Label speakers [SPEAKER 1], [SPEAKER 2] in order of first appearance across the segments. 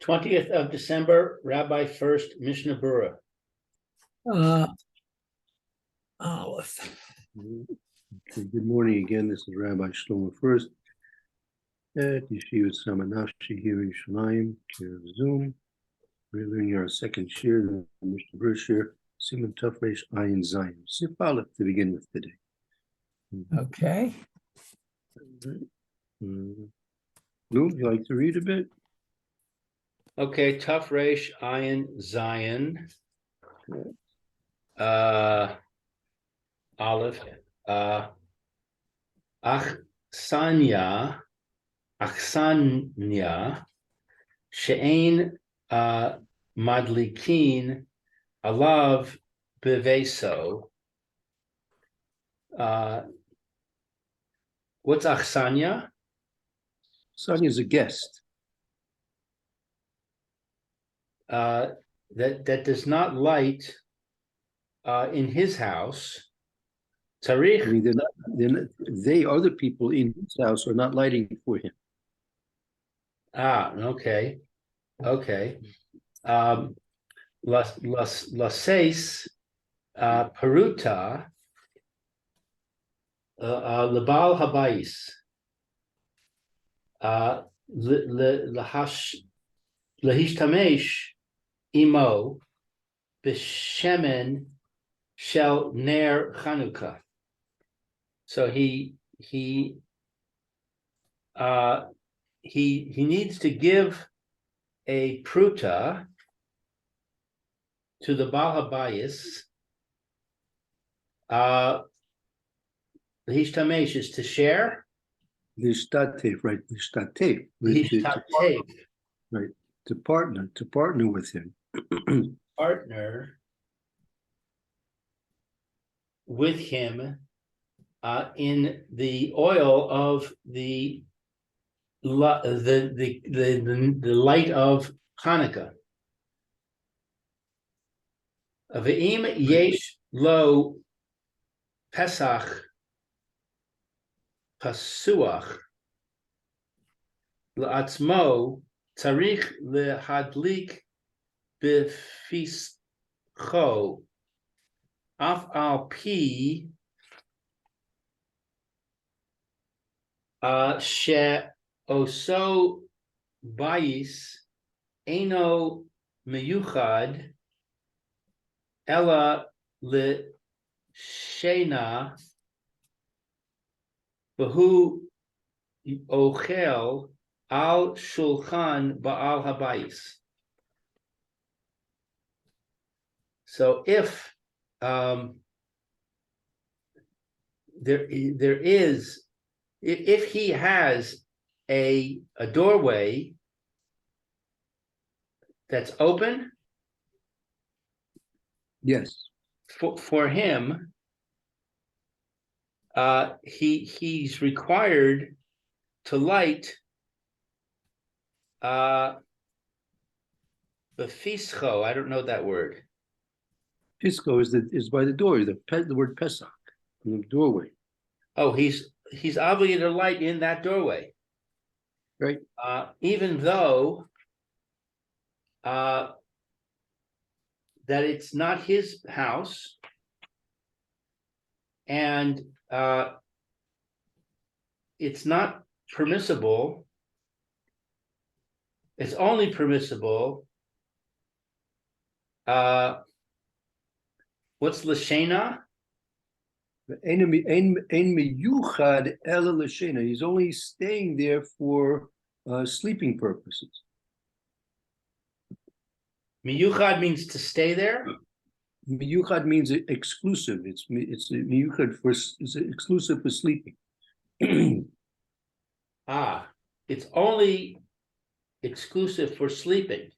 [SPEAKER 1] 20th of December, Rabbi Furst, Mishna Berura.
[SPEAKER 2] Aleph.
[SPEAKER 3] Okay, good morning again. This is Rabbi Shlomo Furst at Yeshiva Samanashi here in Shamayim, here Zoom. We're learning our second shir, the Mishnah Berurah shir, Simon Tafresh Ayin Zayin. Sif Aleph to begin with today.
[SPEAKER 2] Okay.
[SPEAKER 3] Lou, you like to read a bit?
[SPEAKER 1] Okay, Tough Resh Ayin Zion. Aleph. Achsanya She'ein Madlikin Alav Beveso. What's Achsanya?
[SPEAKER 3] Sanya is a guest.
[SPEAKER 1] That does not light in his house. Tarikh.
[SPEAKER 3] I mean, they other people in his house are not lighting for him.
[SPEAKER 1] Okay. Laseis Peruta Lebal Habayis Lahishtamesh Imo B'Shemen Shel Ner Hanuka. So he needs to give a pruta to the Baal Habayis. Hishtamesh is to share.
[SPEAKER 3] Lishtatev, right? Lishtatev. Right. To partner with him.
[SPEAKER 1] Partner with him in the oil of the light of Hanukkah. Ve'im yesh lo Pesach pasuach la'atzmo tzarich lehadlik b'fischo af al pi she oso bayis eno meyuchad ella l'shena v'hu ochel al shulchan ba'al habayis. So if if he has a doorway that's open,
[SPEAKER 3] Yes.
[SPEAKER 1] For him, he's required to light the fischo. I don't know that word.
[SPEAKER 3] Pisco is by the door, the word Pesach, in the doorway.
[SPEAKER 1] Oh, he's obligated to light in that doorway.
[SPEAKER 3] Right.
[SPEAKER 1] Even though that it's not his house, and it's not permissible. It's only permissible. What's Lashena?
[SPEAKER 3] He's only staying there for sleeping purposes.
[SPEAKER 1] Miyuchad means to stay there.
[SPEAKER 3] Miyuchad means exclusive. It's miyuchad it's exclusive for sleeping.
[SPEAKER 1] It's only exclusive for sleeping.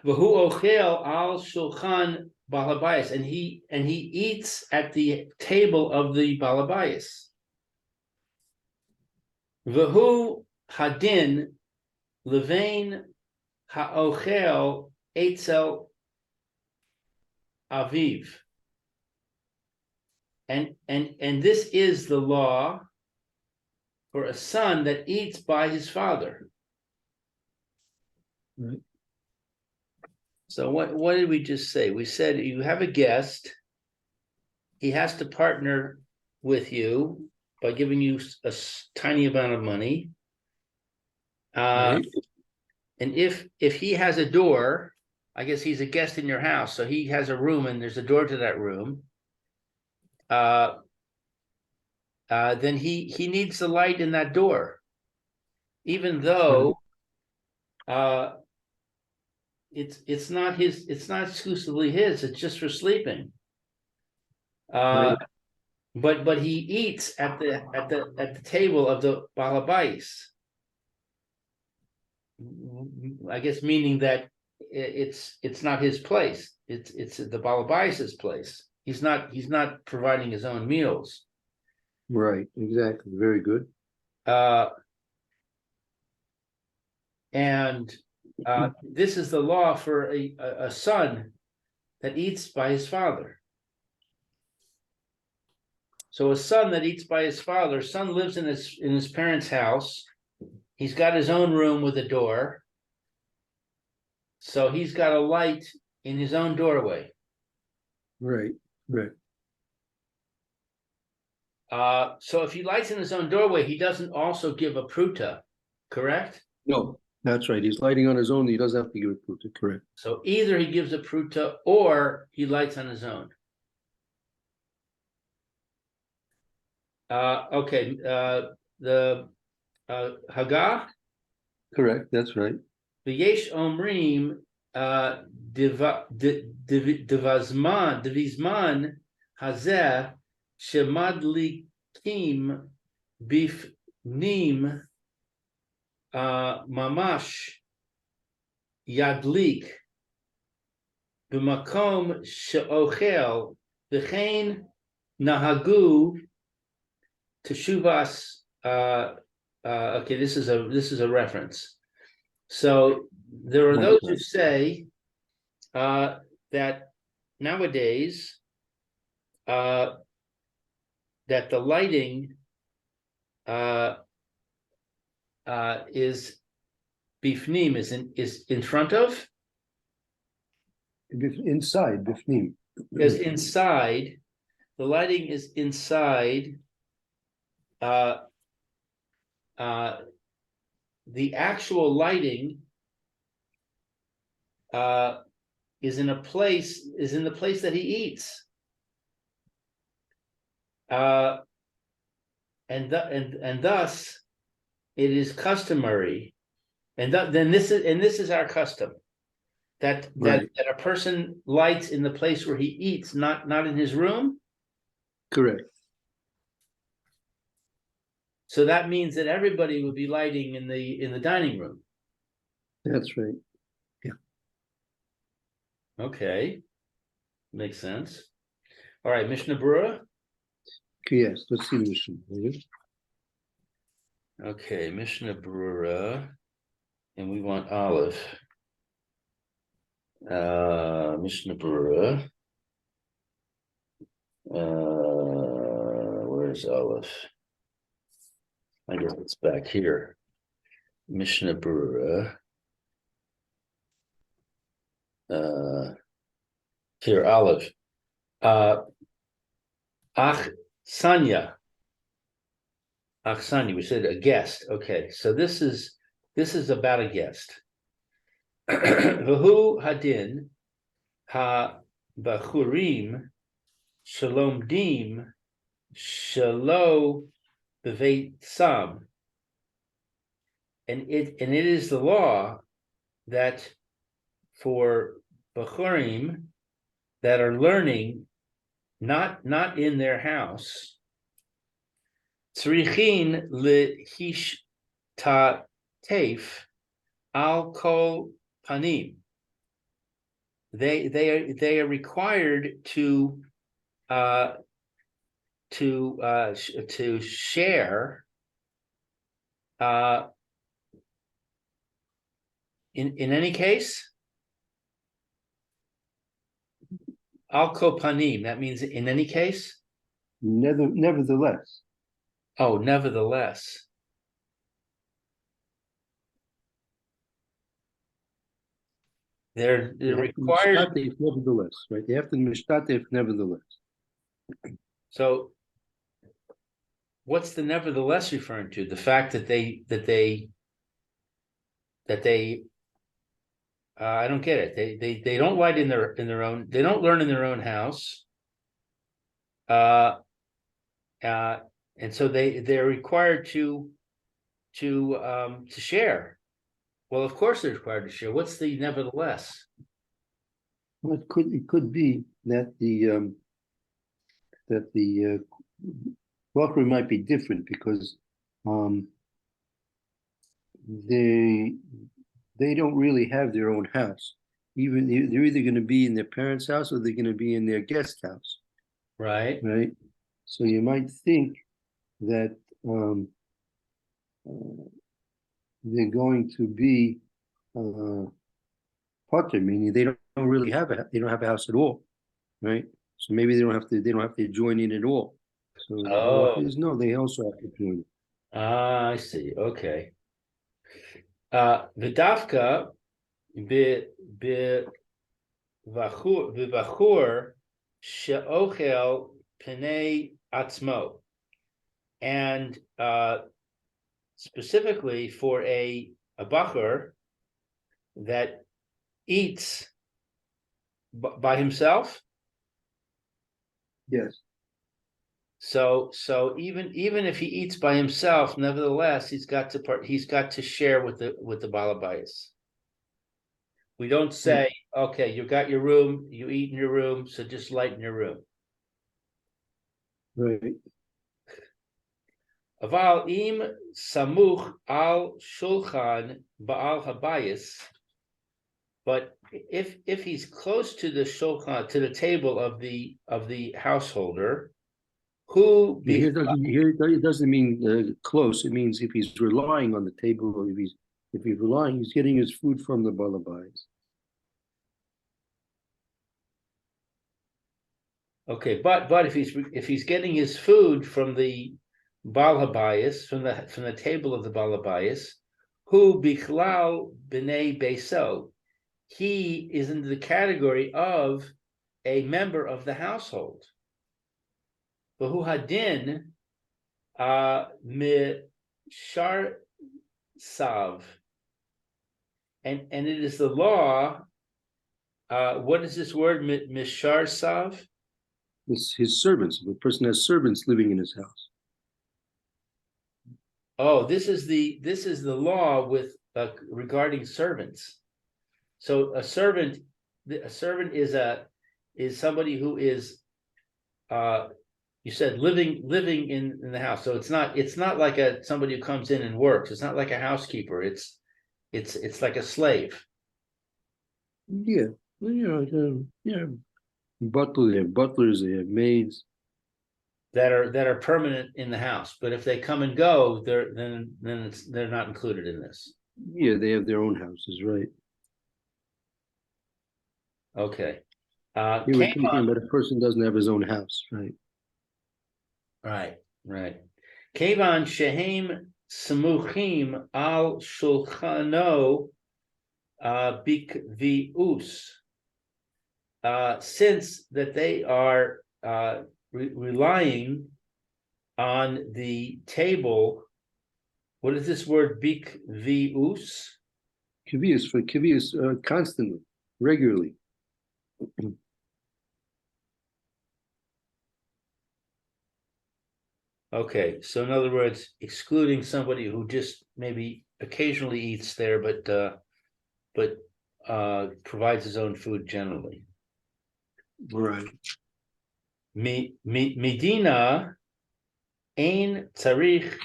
[SPEAKER 1] V'hu ochel al shulchan balabayis, and he eats at the table of the balabayis. V'hu hadin levain ha'ochel etzel aviv, and this is the law for a son that eats by his father.
[SPEAKER 3] Right.
[SPEAKER 1] So what did we just say? We said you have a guest. He has to partner with you by giving you a tiny amount of money.
[SPEAKER 3] Right.
[SPEAKER 1] And if he has a door, I guess he's a guest in your house, so he has a room and there's a door to that room. Then he needs the light in that door, even though it's not exclusively his. It's just for sleeping.
[SPEAKER 3] Right.
[SPEAKER 1] But he eats at the table of the balabais. I guess meaning that it's not his place. It's the balabais' place. He's not providing his own meals.
[SPEAKER 3] Right. Exactly. Very good.
[SPEAKER 1] And this is the law for a son that eats by his father. So a son that eats by his father, son lives in his parents' house. He's got his own room with a door. So he's got a light in his own doorway.
[SPEAKER 3] Right. Right.
[SPEAKER 1] So if he lights in his own doorway, he doesn't also give a pruta, correct?
[SPEAKER 3] No, that's right. He's lighting on his own. He doesn't have to give it to correct.
[SPEAKER 1] So either he gives a pruta or he lights on his own. Okay, the Haggah,
[SPEAKER 3] Correct. That's right.
[SPEAKER 1] v'yesh omrim devizman hazeh shemadlikim bifnim mamash yadlik b'makom she'ochel v'chein nahagu teshuvas. Okay, this is a reference. So there are those who say that nowadays that the lighting is bifnim, is in front of,
[SPEAKER 3] Inside, bifnim.
[SPEAKER 1] because inside the lighting is inside. The actual lighting is in the place that he eats, and thus it is customary, and this is our custom that a person lights in the place where he eats, not in his room.
[SPEAKER 3] Correct.
[SPEAKER 1] So that means that everybody would be lighting in the dining room.
[SPEAKER 3] That's right. Yeah.
[SPEAKER 1] Okay, makes sense. All right, Mishna Berura.
[SPEAKER 3] Okay, yes, let's see Mishna.
[SPEAKER 1] Okay, Mishna Berura, and we want Aleph. Mishna Berura. Where's Aleph? I guess it's back here. Mishna Berura. Here, Aleph. Sanya. Aksanya, we said a guest. Okay, so this is about a guest. Vahu hadin ha bachurim shalom dim shalo beveit sam, and it is the law that for bachurim that are learning not in their house, tzrichin lehishtatef al kol panim. They are required to share in any case. Al kol panim, that means in any case.
[SPEAKER 3] Nevertheless.
[SPEAKER 1] Oh, nevertheless. They're
[SPEAKER 3] They have to
[SPEAKER 1] required.
[SPEAKER 3] mishtatef nevertheless, right? They have to mishtatef nevertheless.
[SPEAKER 1] So what's the nevertheless referring to? The fact that they I don't get it. They don't light in their own, they don't learn in their own house. Uh and so they're required to share. Well, of course they're required to share. What's the nevertheless?
[SPEAKER 3] Well, it could be that the Walker might be different because um, they they don't really have their own house. Even they're either going to be in their parents' house or they're going to be in their guest house,
[SPEAKER 1] Right?
[SPEAKER 3] right? So you might think that uh, they're going to be potter, meaning they don't really have they don't have a house at all, right? So maybe they don't have to join in at all. So the halacha
[SPEAKER 1] Oh,
[SPEAKER 3] is no, they also have to join.
[SPEAKER 1] I see. Okay. V'davka b'vachur she'ochel pnei atzmo. And specifically for a bachur that eats by himself.
[SPEAKER 3] Yes.
[SPEAKER 1] So even if he eats by himself, nevertheless, he's got to share with the balabayas. We don't say, okay, you got your room, you eat in your room, so just light in your room.
[SPEAKER 3] Right.
[SPEAKER 1] Aval im samuch al shulchan ba'al habayis. But if he's close to the shulchan, to the table of the householder, who
[SPEAKER 3] Here it doesn't mean close. It means if he's relying on the table, or if he's relying, he's getting his food from the balabais.
[SPEAKER 1] okay, but if he's getting his food from the Baal Habayis, from the table of the Baal Habayis, who bichlal b'nei beso, he is in the category of a member of the household. Who hadin mishar sav, and it is the law. What is this word mishar sav?
[SPEAKER 3] It's his servants. If a person has servants living in his house.
[SPEAKER 1] Oh, this is the law with regarding servants. So a servant is somebody who is you said living in the house. So it's not like somebody who comes in and works. It's not like a housekeeper. It's like a slave.
[SPEAKER 3] Yeah, butlers, they have maids.
[SPEAKER 1] That are permanent in the house, but if they come and go, they're not included in this.
[SPEAKER 3] Yeah, they have their own houses, right?
[SPEAKER 1] Okay.
[SPEAKER 3] Here we're talking about a person doesn't have his own house, right?
[SPEAKER 1] Right. Kevan shehem samuchim al shulchano bikvius. Since that they are relying on the table. What is this word bikvius?
[SPEAKER 3] Kivius constantly, regularly.
[SPEAKER 1] Okay, so in other words, excluding somebody who just maybe occasionally eats there, but provides his own food generally.
[SPEAKER 3] Right.
[SPEAKER 1] Medina ein tzarich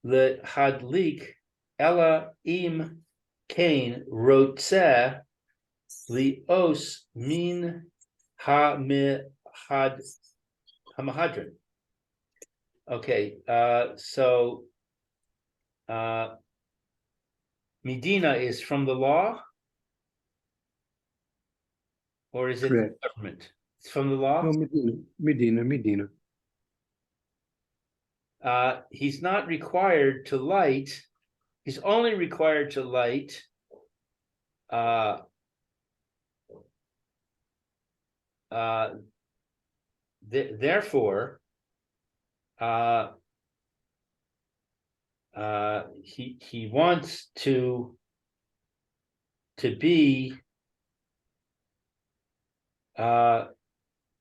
[SPEAKER 1] lehadlik ela im kain rotzeh lios min hamahadrin. Okay, so Medina is from the law, or is it the government? It's from the law.
[SPEAKER 3] No, Medina.
[SPEAKER 1] He's not required to light. He's only required to light therefore, he wants to be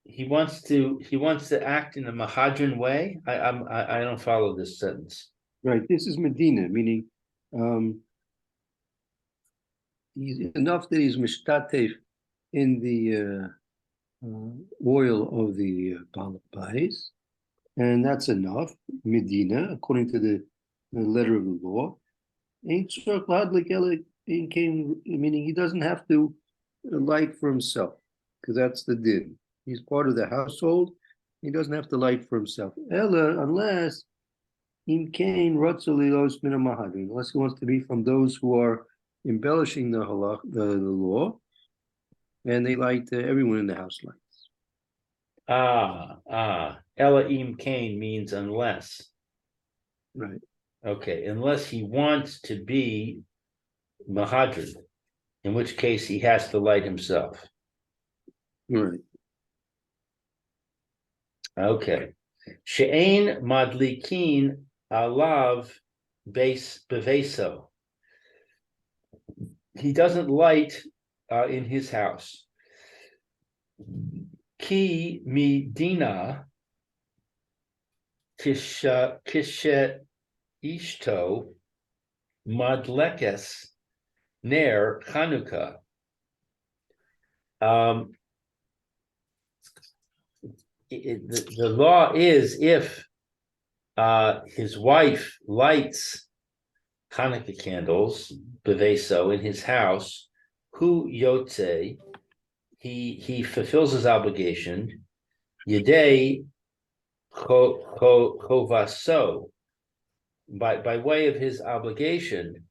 [SPEAKER 1] he wants to act in a Mahadran way. I don't follow this sentence.
[SPEAKER 3] Right. This is Medina, meaning he's enough that he's mishtatef in the oil of the balabais, and that's enough. Medina, according to the letter of the law, ain't meaning he doesn't have to light for himself, because that's the din. He's part of the household. He doesn't have to light for himself. Ella, unless unless he wants to be from those who are embellishing the law, and they light everyone in the house lights.
[SPEAKER 1] Ella im kain means unless.
[SPEAKER 3] Right.
[SPEAKER 1] Okay, unless he wants to be Mahadran, in which case he has to light himself.
[SPEAKER 3] Right.
[SPEAKER 1] Okay. She'ein madlikin alav beis beveso. He doesn't light in his house. Ki midina kishe ishto madlekes ner Hanuka. The law is if his wife lights Hanukkah candles, beveso, in his house, hu yotze, he fulfills his obligation, yedei chovaso, by way of his obligation,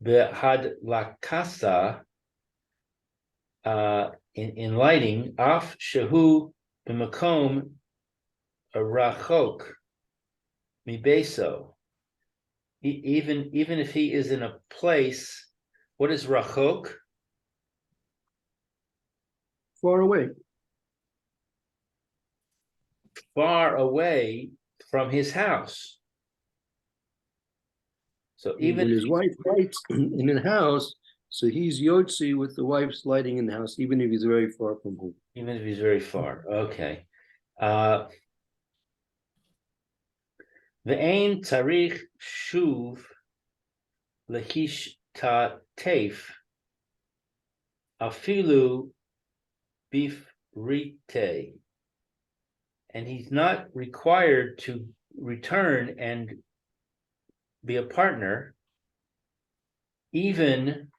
[SPEAKER 1] behad lakasa, in lighting, af shehu b'makom rachok mibeso. Even if he is in a place, what is rachok?
[SPEAKER 3] Far away.
[SPEAKER 1] Far away from his house. So even
[SPEAKER 3] when his wife lights in the house, so he's yotzi with the wife's lighting in the house, even if he's very far from home.
[SPEAKER 1] Even if he's very far. Okay. Ve'ein tarich shuv lehish ta teif afilu bifrite, and he's not required to return and be a partner, even,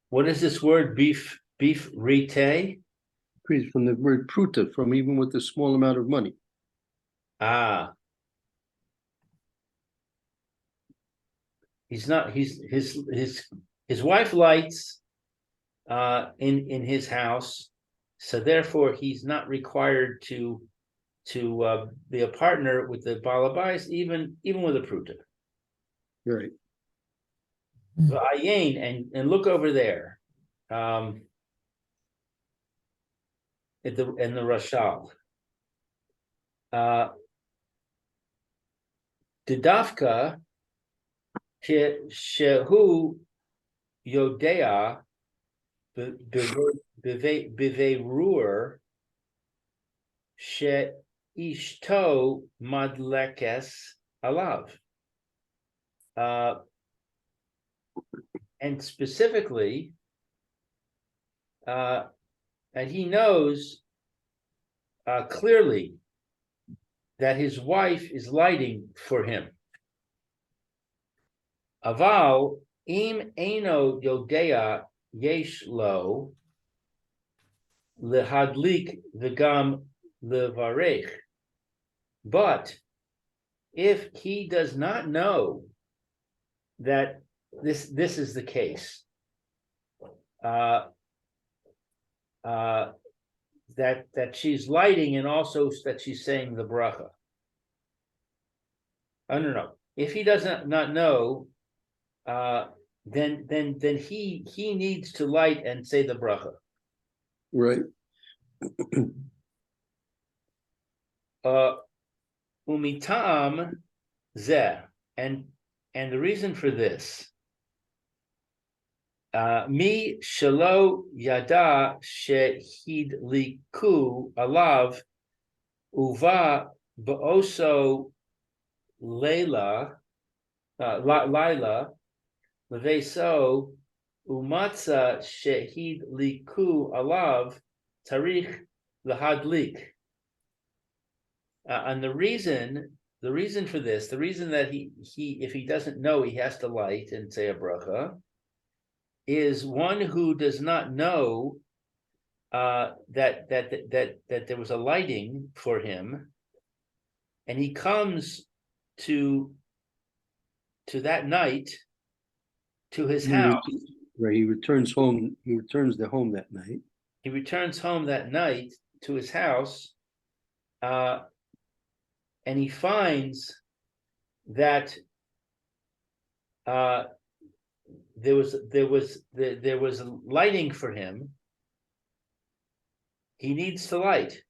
[SPEAKER 1] what is this word, bifrite?
[SPEAKER 3] From the word pruta, from even with a small amount of money.
[SPEAKER 1] He's not, his wife lights in his house, so therefore he's not required to be a partner with the balabais, even with a pruta.
[SPEAKER 3] Right.
[SPEAKER 1] And look over there, in the Rashal. Didafka shehu yodea beverur she ishto madlekes alav. And specifically, and he knows clearly that his wife is lighting for him. Aval im eino yodea yesh lo lehadlik v'gam levarech. But if he does not know that this is the case, that she's lighting and also that she's saying the bracha. I don't know. If he does not know, then he needs to light and say the bracha.
[SPEAKER 3] Right.
[SPEAKER 1] Umitam zeh, and the reason for this, mi shelo yada shehidliku alav uva ba'oso Laila leveso umatza shehid liku alav tarich lahadlik. And the reason for this, the reason that he if he doesn't know he has to light and say a bracha, is one who does not know that there was a lighting for him, and he comes to that night to his house.
[SPEAKER 3] Right, he returns home. He returns the home that night.
[SPEAKER 1] He returns home that night to his house, and he finds that there was lighting for him. He needs to light.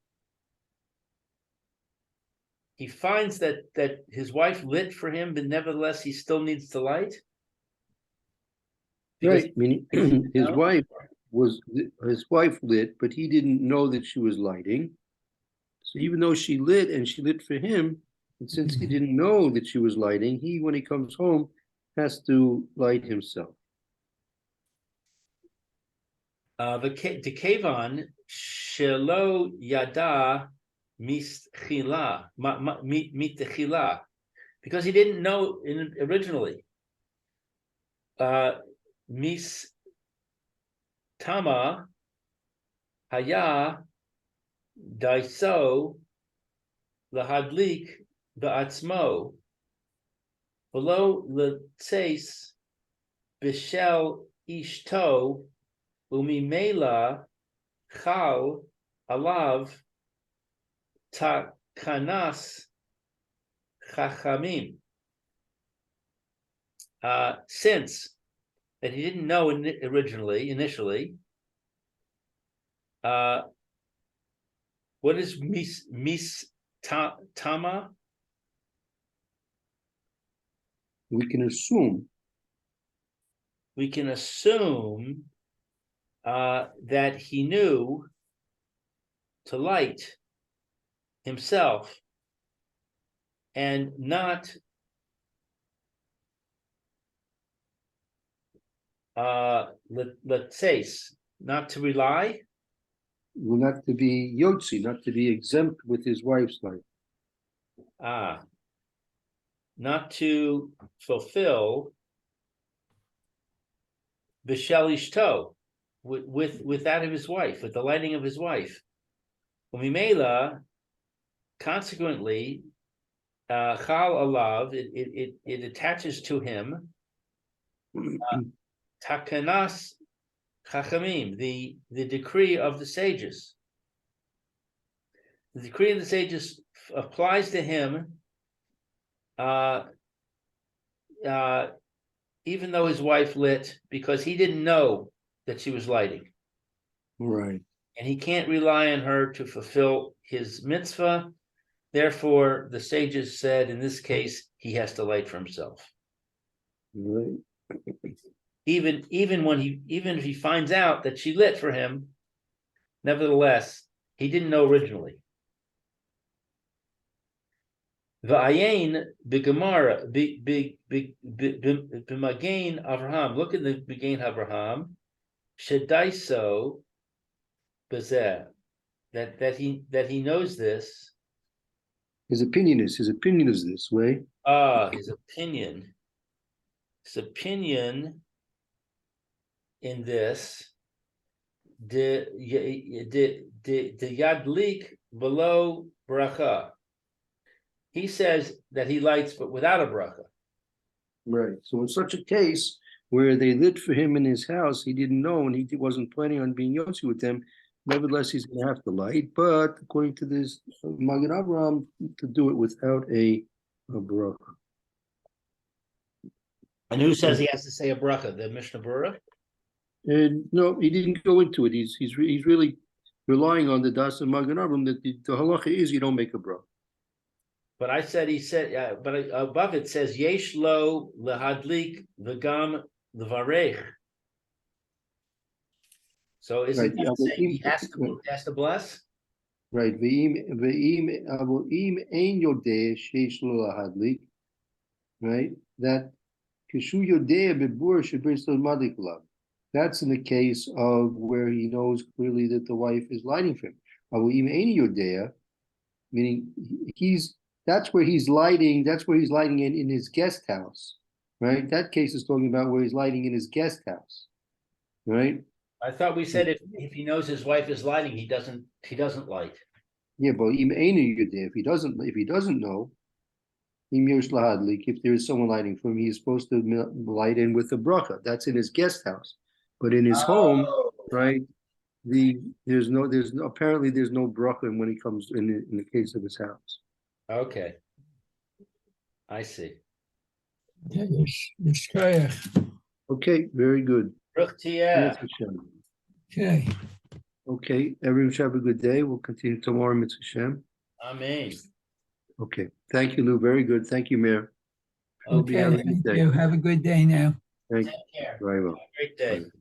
[SPEAKER 1] He finds that his wife lit for him, but nevertheless he still needs to light.
[SPEAKER 3] Right, I mean, his wife lit, but he didn't know that she was lighting. So even though she lit and she lit for him, and since he didn't know that she was lighting, when he comes home, has to light himself.
[SPEAKER 1] The kevan shelo yada mitechila, because he didn't know originally. Mis tama haya daiso lahadlik ba'atzmo below letzeis bishel ishto umimela chal alav takanas chachamim. Since that he didn't know initially, what is mis tama?
[SPEAKER 3] We can assume
[SPEAKER 1] that he knew to light himself and not let's say not to rely,
[SPEAKER 3] not to be yotzi, not to be exempt with his wife's life.
[SPEAKER 1] Not to fulfill b'shel ishto, with that of his wife, with the lighting of his wife. Umimela, consequently, chal alav, it attaches to him takanas chachamim, the decree of the sages. The decree of the sages applies to him, even though his wife lit, because he didn't know that she was lighting.
[SPEAKER 3] Right.
[SPEAKER 1] And he can't rely on her to fulfill his mitzvah. Therefore, the sages said, in this case, he has to light for himself.
[SPEAKER 3] Right.
[SPEAKER 1] Even if he finds out that she lit for him, nevertheless, he didn't know originally. V'ayin b'gemara b'magain Avraham. Look at the Magain Avraham. Shedaiso b'zeh. That he knows this.
[SPEAKER 3] His opinion is this way.
[SPEAKER 1] His opinion in this, the yadlik below bracha. He says that he lights, but without a bracha.
[SPEAKER 3] Right. So in such a case where they lit for him in his house, he didn't know, and he wasn't planning on being yotzi with them. Nevertheless, he's going to have to light. But according to this Magen Avraham, to do it without a bracha.
[SPEAKER 1] And who says he has to say a bracha? The Mishna Berura?
[SPEAKER 3] And no, he didn't go into it. He's really relying on the Das and Magen Avraham that the halacha is you don't make a bracha.
[SPEAKER 1] But I said, but above it says, Yesh lo lehadlik v'gam levarech. So isn't
[SPEAKER 3] Right,
[SPEAKER 1] that saying he has to bless?
[SPEAKER 3] Right. Ve'im ein yodeh sheish lo lahadlik. Right. That kishu yodeh bebur shebris lo madlik lav. That's in the case of where he knows clearly that the wife is lighting for him. Ve'im ein yodeh, meaning that's where he's lighting. That's where he's lighting in his guest house. Right. That case is talking about where he's lighting in his guest house. Right.
[SPEAKER 1] I thought we said if he knows his wife is lighting, he doesn't light.
[SPEAKER 3] Yeah, but if he doesn't know, if there is someone lighting for him, he is supposed to light in with the bracha. That's in his guest house, but in his home, right? There's no bracha when he comes in the case of his house.
[SPEAKER 1] Okay, I see.
[SPEAKER 3] Okay, very good.
[SPEAKER 1] Ruchtiah.
[SPEAKER 2] Okay.
[SPEAKER 3] Okay, everyone should have a good day. We'll continue tomorrow, Mitzvah Shem.
[SPEAKER 1] Amen.
[SPEAKER 3] Okay, thank you, Lou. Very good. Thank you, Mayor.
[SPEAKER 2] Okay, thank you. Have a good day now.
[SPEAKER 3] Thank
[SPEAKER 1] Take
[SPEAKER 3] you.
[SPEAKER 1] care.
[SPEAKER 3] Very well.
[SPEAKER 1] Have a great day.
[SPEAKER 3] Bye.